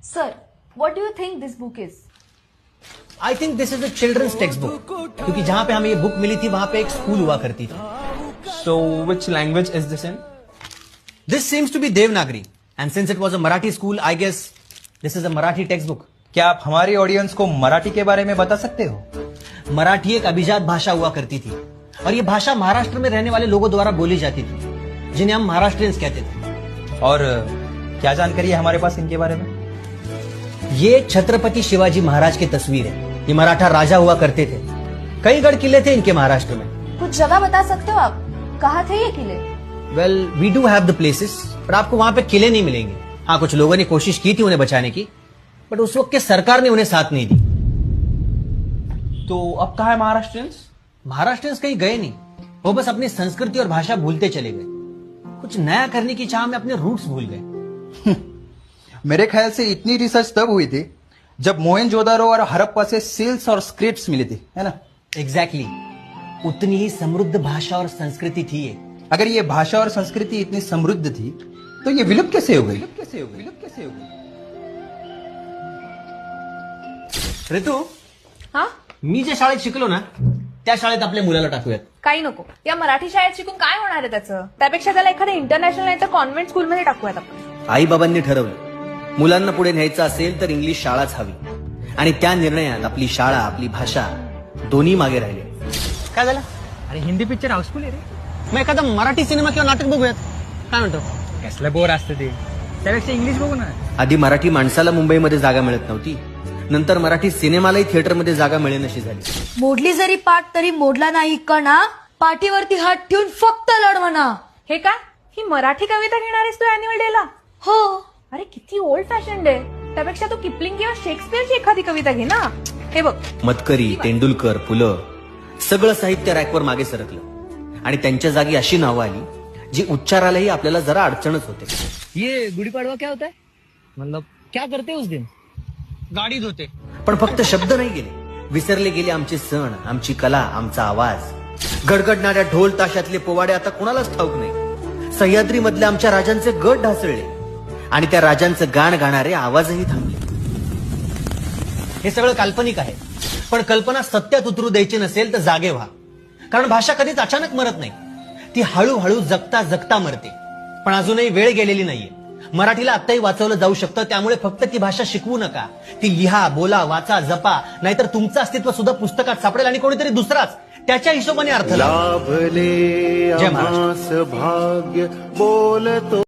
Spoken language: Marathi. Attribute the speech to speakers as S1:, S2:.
S1: Sir, what do you think this book is?
S2: I think this is a children's textbook, क्योंकि जहां पे हमें ये बुक मिली थी वहां पे एक स्कूल हुआ करती थी.
S3: So, which language is this in?
S2: This seems to be Devanagari, and since it was a Marathi school, I guess this is a Marathi textbook.
S4: क्या आप हमारी ऑडियंस को मराठी के बारे में बता सकते हो?
S2: मराठी एक अभिजात भाषा हुआ करती थी, और ये भाषा महाराष्ट्र में रहने वाले लोगों द्वारा बोली जाती थी, जिन्हें हम महाराष्ट्रियंस कहते थे.
S4: और क्या जानकारी है हमारे पास इनके बारे में?
S2: ये छत्रपति शिवाजी महाराज की तस्वीर है. ये मराठा राजा हुआ करते थे. कई गढ़ किले थे इनके महाराष्ट्र में.
S1: कुछ जगह बता सकते हो आप? कहाँ थे ये किले?
S2: Well, we do have the places, पर आपको वहां पे किले नहीं मिलेंगे. हाँ, कुछ लोगों ने कोशिश की थी उन्हें बचाने की, बट उस वक्त के सरकार ने उन्हें साथ नहीं दी.
S3: तो अब कहाँ है महाराष्ट्रियंस?
S2: महाराष्ट्रियंस कहीं गए नहीं, वो बस अपनी संस्कृति और भाषा भूलते चले गए. कुछ नया करने की चाह में अपने रूट्स भूल गए.
S4: मेरे ख्याल से इतनी रिसर्च तब हुई थी जब मोहनजोदारो और हड़प्पा से सील्स और स्क्रिप्ट्स मिली थी, है ना?
S2: एग्जैक्टली. उतनी ही समृद्ध भाषा और संस्कृति थी ये.
S4: अगर ये भाषा और संस्कृति इतनी समृद्ध थी तो ये विलुप्त कैसे हो गई?
S2: ऋतू,
S1: हा?
S2: मी ज्या शाळेत शिकलो ना त्या शाळेत आपल्या मुलाला टाकूयात.
S1: काही नको. या मराठी शाळेत शिकून काय होणार आहे त्याचं? त्यापेक्षा त्याला एखाद्या इंटरनॅशनल नाही तर कॉन्व्हेंट स्कूलमध्ये टाकूयात आपण.
S2: आई बाबांनी ठरवलं, मुलांना पुढे न्यायचं असेल तर इंग्लिश शाळाच हवी, आणि त्या निर्णयात आपली शाळा, आपली भाषा दोन्ही मागे राहिले. काय झालं?
S5: अरे हिंदी पिक्चर हाऊसफुल आहे रे.
S2: मग एखादा मराठी सिनेमा किंवा नाटक बघूयात. काय म्हणतो?
S5: कसलं बोर असतं ते, त्यापेक्षा इंग्लिश बघू ना.
S2: आधी मराठी माणसाला मुंबईमध्ये जागा मिळत नव्हती, नंतर मराठी सिनेमालाही थिएटरमध्ये जागा मिळेनशी झाली.
S6: मोडली जरी पाठ तरी मोडला नाही कणा, पाठीवरती हात ठेवून फक्त लढ म्हणा.
S1: हे काय? ही मराठी कविता घेणार आहेस तू अॅन्युअल डेला?
S6: हो.
S1: अरे किती ओल्ड फॅशन डे. त्यापेक्षा तू किपलिंग किंवा शेक्सपियरची एखादी कविता घे ना. हे बघ,
S2: मतकरी, तेंडुलकर, पुलं सगळं साहित्य रॅकवर मागे सरकलं, आणि त्यांच्या जागी अशी नावं आली जी उच्चारालाही आपल्याला जरा अडचणच होते.
S5: ये गुड़ी पड़वा क्या होता है? मतलब क्या करते उस दिन?
S2: गाडी धुते. पण फक्त शब्द नाही गेले, विसरले गेले आमचे सण, आमची कला, आमचा आवाज. गडगडणाऱ्या ढोल ताशातले पोवाडे आता कोणालाच ठाऊक नाही. सह्याद्री मधल्या आमच्या राजांचे गट ढासळले, आणि त्या राजांचं गाण गाणारे आवाजही थांबले. हे सगळं काल्पनिक आहे, पण कल्पना सत्यात उतरू द्यायची नसेल तर जागे व्हा. कारण भाषा कधीच अचानक मरत नाही, ती हळूहळू जगता जगता मरते. पण अजूनही वेळ गेलेली नाहीये. मराठीला आत्ताही वाचवलं जाऊ शकतं. त्यामुळे फक्त ती भाषा शिकवू नका, ती लिहा, बोला, वाचा, जपा. नाहीतर तुमचं अस्तित्व सुद्धा पुस्तकात सापडेल, आणि कोणीतरी दुसराच त्याच्या हिशोबाने अर्थ लाभले. जय महाराष्ट्र.
S7: भाग्य बोलतो.